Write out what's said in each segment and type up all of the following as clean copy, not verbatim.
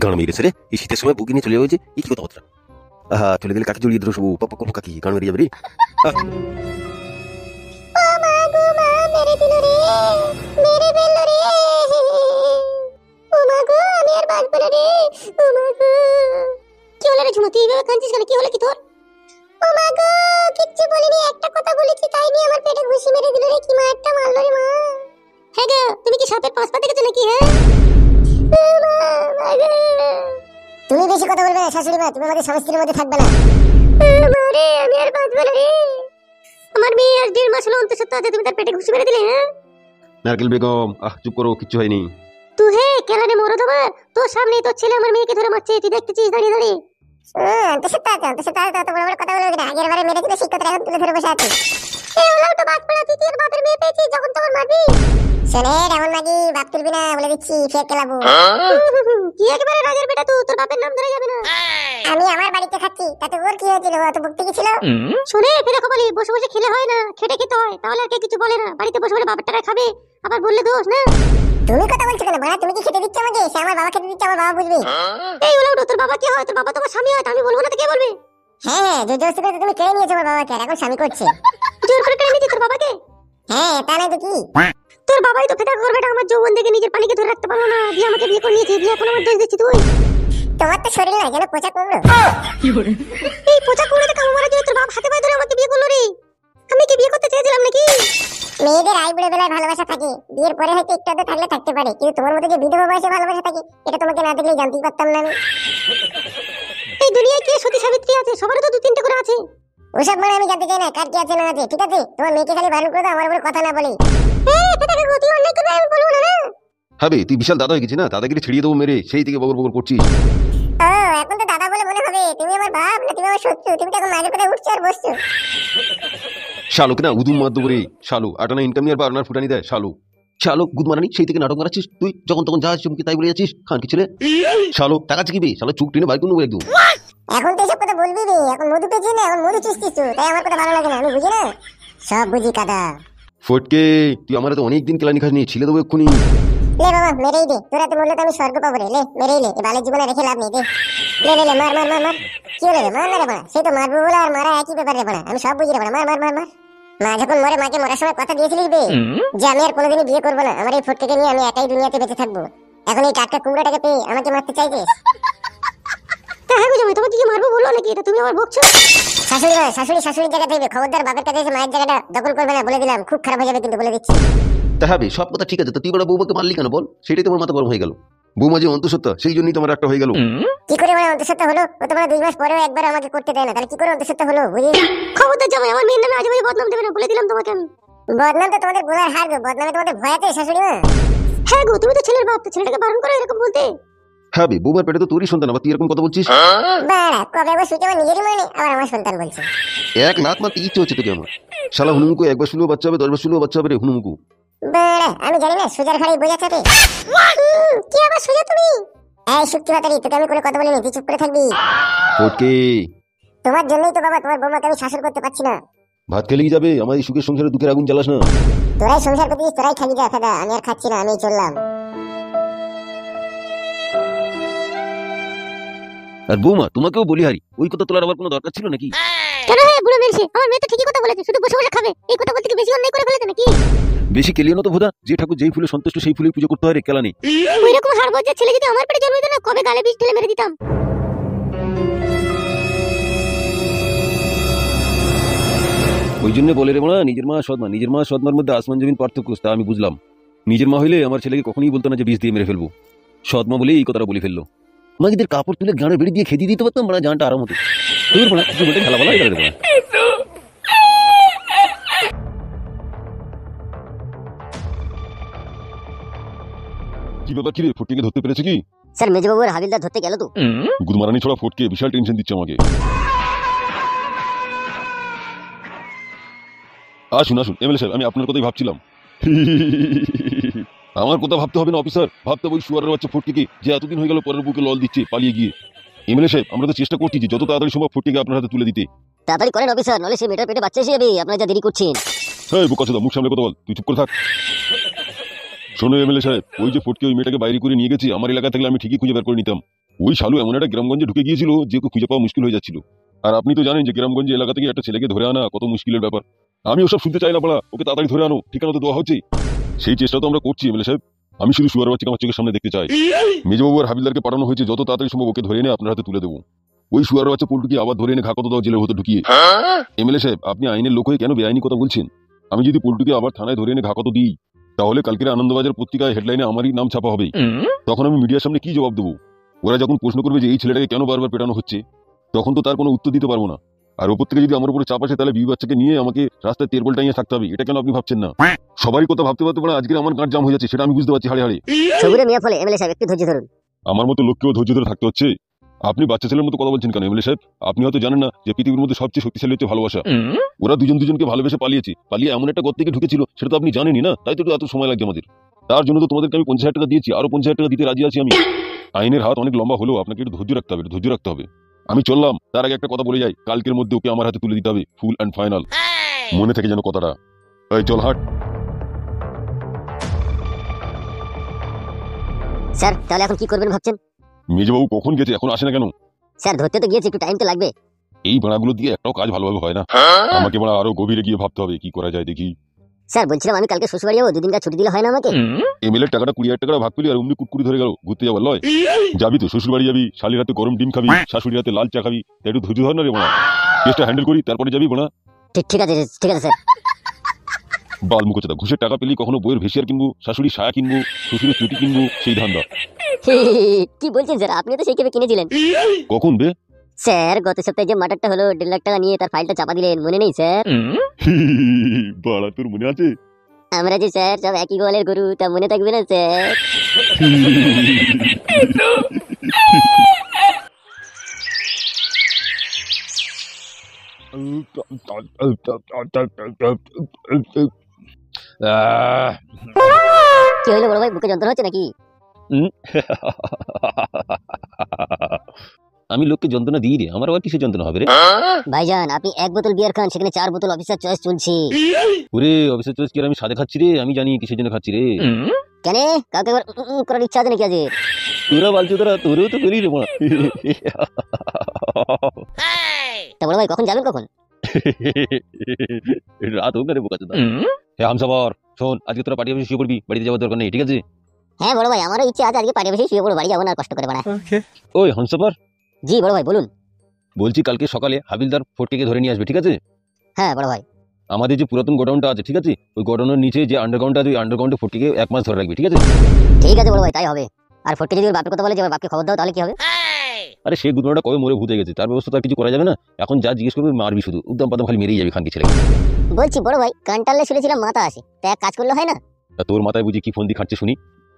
গান মেরে রে এই শীতের সময় বুকি নিয়ে চলে যাবে যে এই কি কথাবার্তা। আহা চলে গেলে কাকে জড়িয়ে ধরো সবু পাপা করবো কাকি গান মেরে যাবে রে। কিচ্ছু বলিনি, একটা কথা বলেছি তাই নিয়ে আমার পেটে ঘুষি মেরে দিল রে। কি মারটা মারলো রে মা। হ্যাঁ গো, তুমি কি সাপের পাঁচ পা দেখেছো নাকি? হ্যাঁ তুমি বেশি কথা বলবে না শাশুড়ি মা, তুমি আমাদের স্বামী স্ত্রীর মধ্যে থাকবে না। মারে আমি আর বাঁচবো না রে। আমার মেয়ে আজ 1.5 মাস হলো অন্তঃসত্ত্বা আছে, তুমি তার পেটে ঘুষি মেরে দিলে। হ্যাঁ নারকেল বেগম চুপ করো, কিচ্ছু হয়নি। তুই হে কেলানে মরো তোমার, তোর সামনে তোর ছেলে আমার মেয়েকে ধরে মারছে, তুই দেখতেছিস দাঁড়িয়ে দাঁড়িয়ে। অন্তঃসত্ত্বা তো বড় বড় কথা বলবে না। আগের বারে মেরে দিলে সেই কথা এখন তুলে ধরে বসে আছিস। এই ওলাও তো বাদ পড়া, তুই তোর বাপের মেয়ে পেয়েছিস, যখন তখন মারবি। শোনে এমন মাগি বাপ তুলবি না বলে দিচ্ছি, ফের কেলাবো। কি একেবারে রাজের বেটা, তুই তোর বাপের নাম ধরে যাবে না। আমি আমার বাড়িতে খাচ্ছি, তাতে ওর কি হয়েছিল? অত ভক্তি কি ছিল? শোনে ফের বলি, বসে বসে খেলে হয় না, খেটে খেতে হয়, তাহলে আর কে কিছু বলে না। বাড়িতে বসে বলে বাপের টাকা খাবে, আবার বললে দোষ না। তুমি কথা বলছো কেন বাড়া? তুমি কি খেতে দিচ্ছ আমাকে? সে আমার বাবা খেতে দিচ্ছে, আমার বাবা বুঝবে। এই ওলাও তোর বাবা কি হয়? তোর বাবা তোমার স্বামী হয়, আমি বলবো না তো কে বলবে? হ্যাঁ জোর জবরদস্তি করে তুমি কেড়ে নিয়েছো আমার বাবাকে, আর এখন স্বামী করছে। জোর করে কেড়ে নিয়েছিস তোর বাবাকে? হ্যাঁ তা না তো কি? তোর বাবাই তো ফেটা করবে, আমার যৌবন দেখে নিজের পানিকে ধরে রাখতে পারলো না, দিয়ে আমাকে বিয়ে করে নিয়েছে, দিয়ে এখন আমার দোষ দিচ্ছিস তুই। তোমার তো শরীর না যেন পচা কুমড়ো। এই পচা কুমড়োতে কামড় মারা দিয়ে তোর বাপ হাতে পায়ে ধরে আমাকে বিয়ে করলো রে। আমি কি বিয়ে করতে চেয়েছিলাম নাকি? মেয়েদের আইবুড়ো বেলায় ভালোবাসা থাকে, বিয়ের পরে হয়তো একটু আধটু থাকলে থাকতে পারে, কিন্তু তোমার মধ্যে যে বিধবা বয়সে ভালোবাসা থাকে এটা তোমাকে না দেখলেই জানতেই পারতাম না আমি। এই দুনিয়ায় কে সতী সাবিত্রী আছে? সবারই তো 2-3টে করে আছে। ওসব মানে আমি জানতে চাই না কার কি আছে না আছে, ঠিক আছে? তোমার মেয়েকে খালি বারণ করে দাও আমার উপরে কথা না বলে। এটাকে গতি অন্যায় করবে আমি বলবো না। হবে তুই বিশাল দাদা হয়ে গেছিস না, দাদাগিরি ছেড়িয়ে দেবো মেরে, সেই থেকে বগর বগর করছিস। এখন তো দাদা বলে মনে হবে। তুমি আমার বাপ না তুমি আমার শত্রু? তুমি তো এখন মাঝে কোথায় উঠছো আর বসছো। শালুক না উদুম মাদ্দ করে শালু আটানা ইনকাম নিয়ে আর বারনার ফুটানি দেয় শালু। শালুক গুদ মারানি সেই থেকে নাটক মারাচ্ছিস তুই, যখন তখন যা চুমকি তাই বলে যাচ্ছিস খান কি ছেলে। শালুক টাকা চিকিবে শালা চুক টেনে বাইক নেবো একদম। এখন তো এসব কথা বলবি রে, এখন মধু পেয়েছিস না, এখন মধু চুষতিস তুই, তাই আমার কথা ভালো লাগে না। আমি বুঝি না, সব বুঝি কাদা। ফটকে তুই আমার তো অনেকদিন কেলানি খাসনি, ছিলে দেবো এক্ষুনি। লে বাবা মেরেই দে, তোরা তো বললে তো আমি স্বর্গ পাবো রে। লে মেরেই লে, এই বালের জীবনে রেখে লাভ নেই। দে লে লে লে মার মার মার মার। কি হলো রে? মার না রে বাড়া, সেই তো মারবো বলে আর মারা একই ব্যাপার রে বাড়া। আমি সব বুঝি রে বাড়া, মার মার মার মার। মা যখন মরে, মাকে মরার সময় কথা দিয়েছিলিস বে যে আমি আর কোনোদিনই বিয়ে করবো না, আমার এই ফটকে নিয়ে আমি একাই দুনিয়াতে বেঁচে থাকবো। এখন এই টাটকা কুমড়াটাকে পেয়ে আমাকে মারতে চাইছিস? তোমাকে কি মারবো বললো নাকি? এটা তুমি আমার বকছো? শাশুড়ি মা, শাশুড়ির জায়গা থেকে খবরদার বাপের কাছে এসে মায়ের জায়গাটা দখল করবে না বলে দিলাম, খুব খারাপ হয়ে যাবে কিন্তু বলে দিচ্ছি। তা হবে সব কথা ঠিক আছে, তো তুই বড় বৌমাকে মারলি কেন বল? সেটাই তোমার মাথা গরম হয়ে গেল। বৌমা যে অন্তঃসত্ত্বা সেই জন্যই তোমার একটা হয়ে গেল। কি করে মানে অন্তঃসত্ত্বা হলো? ও তো 2 মাস পরেও একবার আমাকে করতে দেয় না, তাহলে কি করে অন্তঃসত্ত্বা হলো? বুঝি খবরদার জামাই আমার মেয়ের নামে আজে বাজে বদনাম দেবে না, বলে দিলাম তোমাকে আমি। বদনাম তো তোমাদের গোলার হার গো, বদনামে তোমাদের ভয় আছে শাশুড়ি মা। হ্যাঁ গো, তুমি তো ছেলের বাপ, তো ছেলেটাকে বারণ করো এরকম বলতে। হ্যাঁ বে বৌমার পেটে তো তোরই সন্তান, আবার তুই এরকম কথা বলছিস? বাড়া কবে একবার শুতে আমার নিজেরই মানে আবার আমার সন্তান বলছে। এক লাখ মারতে ইচ্ছে হচ্ছে তোকে আমার। শালা হুনুমুকু একবার শুলেও বাচ্চা হবে, 10 বার শুলেও বাচ্চা হবে রে হুনুমুকু। বাড়া আমি জানি না সুজার ঘাড়ে বোঝা চাপে। কি আবার সুজা তুমি? এই শক্তি বাতারি, তোকে আমি কোনো কথা বলিনি, তুই চুপ করে থাকবি। ফটকে তোমার জন্যই তো বাবা তোমার বৌমাকে আমি শাসন করতে পারছি না। ভাত খেলেই যাবে, আমার এই সুখের সংসারে দুঃখের আগুন জ্বালাস না। তোরাই সংসার করতেছিস, তোরাই খাবি যা খাদা, আমি আর খাচ্ছি না, আমি চললাম। আর বৌমা তোমাকেও বলি হারি, ওই কথা তোলার আবার কোনো দরকার ছিল নাকি? কেন হে বুড়ো মেরেছে? আমার মেয়ে তো ঠিকই কথা বলেছে, শুধু বসে বসে খাবে, এই কথা বলতে কি বেশি অন্যায় করে ফেলেছে নাকি? বেশি কেলিও না তো ভোদা, যে ঠাকুর যেই ফুলে সন্তুষ্ট সেই ফুলেই পুজো করতে হয় রে কেলানি। ওই রকম হাড়বজ্জার ছেলে যদি আমার পেটে জন্ম দিত না, কবে গালে বিষ ঢেলে মেরে দিতাম। ওই জন্য বলে রে মা, নিজের মা সৎমার মধ্যে আসমান জমিন পার্থক্য, তা আমি বুঝলাম। নিজের মা হইলে আমার ছেলেকে কখনোই বলতো না যে বিষ দিয়ে মেরে ফেলবো। সৎমা বলেই এই কথাটা বলে ফেললো। মাগিদের কাপড় তুলে গাঁড়ে বেড়ে দিয়ে খেতে দিতে পারতাম, মানে জানটা আরাম হতো। কিছু বলতে খেলা বলা এটা কি ব্যাপার, কি রে ফটকে ধরতে পেরেছে কি? স্যার মেজবাবুর হাবিলদার ধরতে গেল তো। গুদমারানি ছোড়া ফটকে বিশাল টেনশন দিচ্ছে আমাকে। আসুন আসুন এমএলএ সাহেব, আমি আপনার কথাই ভাবছিলাম। আমার কথা ভাবতে হবে না অফিসার, ভাবতে ওই শুয়ারের বাচ্চা ফটকে যে এতদিন হয়ে গেল পরের বুকে লল দিচ্ছে পালিয়ে গিয়ে। এমএলএ সাহেব আমরা তো চেষ্টা করছি যে যত তাড়াতাড়ি সম্ভব ফটকে আপনার হাতে তুলে দিতে। তাড়াতাড়ি করেন অফিসার, নলে সে মেয়েটার পেটে বাচ্চা এসে যাবে, আপনারা যা দেরি করছেন। হ্যাঁ বোকাচোদা মুখ সামলে কথা বল, তুই চুপ করে থাক। শোনো এমএলএ সাহেব, ওই যে ফটকে ওই মেয়েটাকে বাইরে করে নিয়ে গেছি, আমার এলাকা থাকলে আমি ঠিকই খুঁজে বের করে নিতাম। ওই শালু এমন একটা গ্রামগঞ্জে ঢুকে গিয়েছিল যে ওকে খুঁজে পাওয়া মুশকিল হয়ে যাচ্ছিল। আর আপনি তো জানেন যে গ্রামগঞ্জে এলাকা থেকে একটা ছেলেকে ধরে আনা কত মুশকিলের ব্যাপার। আমি ওসব শুনতে চাই না বলা, ওকে তাড়াতাড়ি ধরে আনো, ঠিকানা তো দেওয়া হচ্ছে। সেই চেষ্টা তো আমরা করছি এমএলএ সাহেব। আমি শুধু সুয়ার বাচ্চাকে আমার চোখের সামনে দেখতে চাই। মেজবাবু আর হাবিলদারকে পাঠানো হয়েছে, যত তাড়াতাড়ি সম্ভব ওকে ধরে এনে আপনার হাতে তুলে দেবো। ওই সুয়ার বাচ্চা পল্টুকে আবার ধরে এনে ঘাকত দাও জেলের হতে ঢুকিয়ে। এমএলএ সাহেব, আপনি আইনের লোক হয়ে কেন বেআইনি কথা বলছেন? আমি যদি পল্টুকে আবার থানায় ধরে এনে ঘাকত দিই, তাহলে কালকের আনন্দবাজার পত্রিকায় হেডলাইনে আমারই নাম ছাপা হবে। তখন আমি মিডিয়ার সামনে কি জবাব দেবো? ওরা যখন প্রশ্ন করবে যে এই ছেলেটাকে কেন বারবার পেটানো হচ্ছে, তখন তো তার কোনো উত্তর দিতে পারবো না। আর ওপর থেকে যদি আমার উপরে চাপ আসে, তাহলে বিবি বাচ্চাকে নিয়ে আমাকে রাস্তায় তেরবল টাঙিয়ে থাকতে হবে। এটা কেন আপনি ভাবছেন না? সবারই কথা ভাবতে ভাবতে পারে আজকে আমার গাঁট জাম হয়ে যাচ্ছে, সেটা আমি বুঝতে পারছি হাড়ে হাড়ে। সবুরে মিয়া ফলে এমএলএ সাহেব একটু ধৈর্য ধরুন। আমার মতো লোককেও ধৈর্য ধরে থাকতে হচ্ছে। আপনি বাচ্চা ছেলের মতো কথা বলছেন কেন এমএলএ সাহেব? আপনি হয়তো জানেন না যে পৃথিবীর মধ্যে সবচেয়ে শক্তিশালী হচ্ছে ভালোবাসা। ওরা দুজন দুজনকে ভালোবেসে পালিয়েছে, পালিয়ে এমন একটা গর্তে ঢুকেছিল, সেটা তো আপনি জানেনই না। তাই তো এত সময় লাগছে আমাদের। তার জন্য তো তোমাদেরকে আমি 50,000 টাকা দিয়েছি, আরো 50,000 টাকা দিতে রাজি আছি আমি। আইনের হাত অনেক লম্বা হলেও আপনাকে একটু ধৈর্য রাখতে হবে, ধৈর্য রাখতে হবে। আমি চললাম, তার আগে একটা কথা বলে যাই, কালকের মধ্যে ওকে আমার হাতে তুলে দিতে হবে, ফুল অ্যান্ড ফাইনাল। মনে থেকে যেন কথাটা। এই চল হাট। স্যার তাহলে এখন কি করবেন ভাবছেন? মেজবাবু কখন গেছে, এখন আসে না কেন? স্যার ধরতে তো গিয়েছি, একটু টাইম তো লাগবে। এই ভাড়াগুলো দিয়ে একটাও কাজ ভালোভাবে হয় না। আমাকে বড় আরো গভীরে গিয়ে ভাবতে হবে কি করা যায় দেখি। স্যার বলছিলাম আমি কালকে শ্বশুরবাড়ি যাবো, দুদিন ছুটি দিলে হয় না আমাকে? এমএলএ টাকাটা 20,000 টাকা ভাগ পেলি আর অমনি কুটকুটি ধরে গেল, ঘুরতে যাবার লয়। যাবি তো শ্বশুর বাড়ি যাবি, শালির হাতে গরম ডিম খাবি, শাশুড়ির হাতে লাল চা খাবি, তাই একটু ধৈর্য ধর না রে বোনা। কেসটা হ্যান্ডেল করি তারপরে যাবি বোনা। ঠিক আছে ঠিক আছে স্যার। বাল মুখোচা, ঘুষের টাকা পেলি কখনো বইয়ের ভেসিয়ার কিনবো, শাশুড়ির সায়া কিনবো, শ্বশুরের চুটি কিনবো, সেই ধান্দা। কি বলছেন স্যার, আপনি তো সেই কেবে কিনেছিলেন। কখন বে? স্যার গত সপ্তাহে যে মার্ডারটা হলো 1.5 লাখ টাকা নিয়ে তার ফাইলটা চাপা দিলেন, মনে নেই স্যার? বাড়া তোর মনে আছে? আমরা যে স্যার সব একই গোয়ালের গরু, তা মনে থাকবে না স্যার? কি হলো বড় ভাই, বুকে যন্ত্রণা হচ্ছে নাকি? আমি লোককে যন্ত্রণা দিই রে, আমার আবার কিসের যন্ত্রণা হবে রে? ভাইজান আপনি 1 বোতল বিয়ার খান, সেখানে 4 বোতল অফিসার চয়েস চলছে। ওরে অফিসের চয়েস কি আর আমি সাথে খাচ্ছি রে? আমি জানি কিসের জন্য খাচ্ছি রে। কেন কাউকে একবার করার ইচ্ছা আছে নাকি আজ? তোরা বলছো, তোরা তোরেও তো পেলি রে মা। তা বড় ভাই কখন যাবেন কখন? রাত হোক না রে বোকাচোদা। হ্যাঁ হামসাফার শোন, আজকে তোরা পার্টি অফিসে শুয়ে পড়বি, বাড়িতে যাওয়ার দরকার নেই, ঠিক আছে? হ্যাঁ বড় ভাই আমারও ইচ্ছা আছে আজকে পার্টি বসে শুয়ে পড়বো, বাড়ি যাবো না আর কষ্ট করে বাড়া। ওই হামসাফার, জি বড় ভাই বলুন। বলছি কালকে সকালে হাবিলদার ফটকে ধরে নিয়ে আসবে, ঠিক আছে? হ্যাঁ বড় ভাই। আমাদের যে পুরাতন গোডাউনটা আছে, ঠিক আছে, ওই গোডাউনের নিচে যে আন্ডারগ্রাউন্ড আছে, ওই আন্ডারগ্রাউন্ডে ফটকে 1 মাস ধরে রাখবি, ঠিক আছে? ঠিক আছে বড় ভাই তাই হবে। আর ফটকে যদি ওর বাপের কথা বলে যে আমার বাপকে খবর দাও, তাহলে কি হবে? আরে সে গুদমাটা কবে মরে ভূত হয়ে গেছে, তার ব্যবস্থা তো আর কিছু করা যাবে না। এখন যা জিজ্ঞেস করবে মারবি, শুধু উদ্দাম পাদাম খালি মেরেই যাবি খানকি ছেলে। বলছি বড় ভাই কান টানলে শুনেছিলাম মাথা আসে, তা এক কাজ করলে হয় না? তোর মাথায় বুঝি কি ফন্দি খাটছে শুনি?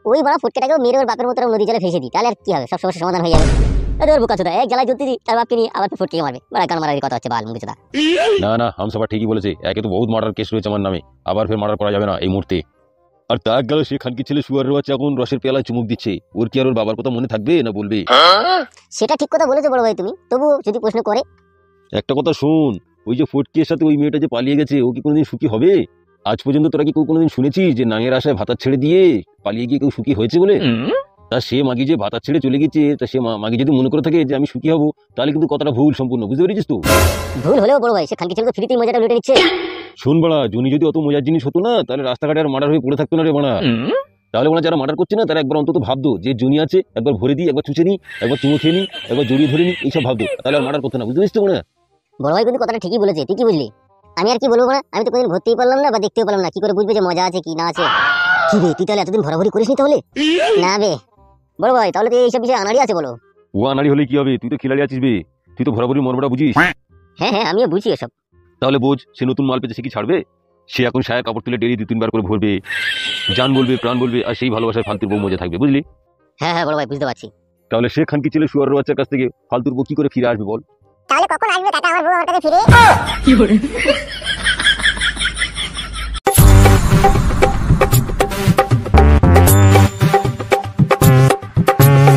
ওই বড় ফটকেটাকেও মেরে ওর বাপের মতো নদী জলে ফেসে দিই, তাহলে আর কি হবে, সব সমস্যার সমাধান হয়ে যাবে। ওর বোকাচোদা এক জ্বালায় জ্বলতে দিই, তার বাপকে নিয়ে আবার ফটকে মারবে, বড় গান মারার কথা হচ্ছে বাল মুখোচোদা। না না, হামসাফার ঠিকই বলেছে, একে তো বহুত মার্ডার কেস রয়েছে আমার নামে, আবার ফের মার্ডার করা যাবে না এই মুহূর্তে। আর তা গেল সে খানকি ছেলে সুয়ারের বাচ্চা এখন রসের পেয়ালায় চুমুক দিচ্ছে, ওর কি আর ওর বাবার কথা মনে থাকবে না বলবে? সেটা ঠিক কথা বলেছো বড় ভাই তুমি, তবু যদি প্রশ্ন করে। একটা কথা শোন, ওই যে ফটকের সাথে ওই মেয়েটা যে পালিয়ে গেছে, ও কি কোনোদিন সুখী হবে? আজ পর্যন্ত তোরা কি কেউ কোনোদিন শুনেছিস যে নাঙের আশায় ভাতা ছেড়ে দিয়ে পালিয়ে গিয়ে কেউ সুখী হয়েছে বলে? তা সে মাগি যে ভাতা ছেড়ে চলে গেছে, তা সে মাগি যদি মনে করে থাকে যে আমি সুখী হব, তাহলে কিন্তু কথাটা ভুল সম্পূর্ণ, বুঝতে পেরেছিস তো? ভুল হলেও বড় ভাই সে খানকি ছেলে তো ফ্রিতেই মজাটা লুটে নিচ্ছে। শোন বাড়া, জুনি যদি অত মজার জিনিস হতো না, তাহলে রাস্তাঘাটে আর মার্ডার হয়ে পড়ে থাকতো না রে বাড়া। তাহলে ওরা যারা মার্ডার করছে না, তারা একবার অন্তত ভাবতো যে জুনি আছে, একবার ভরে দিই, একবার চুচে নিই, একবার চুমো খেয়ে নিই, একবার জড়িয়ে ধরে নিই, এইসব ভাবতো, তাহলে আর মার্ডার করতো না, বুঝতে পেরেছিস তো মনে? বড় ভাই কিন্তু কথাটা ঠিকই বলেছে, তুই কি বুঝলি? আমি আর কি বলবো না, আমি তো কোনদিন ভর্তিই পারলাম না বা দেখতেও পারলাম না, কি করে বুঝবে যে মজা আছে কি না আছে? কি রে তুই তাহলে এতদিন ভরাভরি করিসনি তাহলে? না বে বড় ভাই, তাহলে তো এইসব বিষয়ে আনাড়ি আছে বলো। ও আনাড়ি হলে কি হবে, তুই তো খিলাড়ি আছিস বে, তুই তো ভরাভরি মর্মটা বুঝিস। হ্যাঁ হ্যাঁ আমিও বুঝি এসব। তাহলে বোঝ, সে নতুন মাল পেতে সে কি ছাড়বে? সে এখন সায়া কাপড় তুলে ডেলি 2-3 বার করে ভরবে, জান বলবে, প্রাণ বলবে, আর সেই ভালোবাসায় ফালতুর বউ মজা থাকবে, বুঝলি? হ্যাঁ হ্যাঁ বড় ভাই বুঝতে পারছি। তাহলে সে খানকি ছেলে সুয়ারের বাচ্চার কাছ থেকে ফালতুর বউ কি করে ফিরে আসবে বল? তাহলে কখন আসবে কাকা আমার বউ আমার কাছে ফিরে?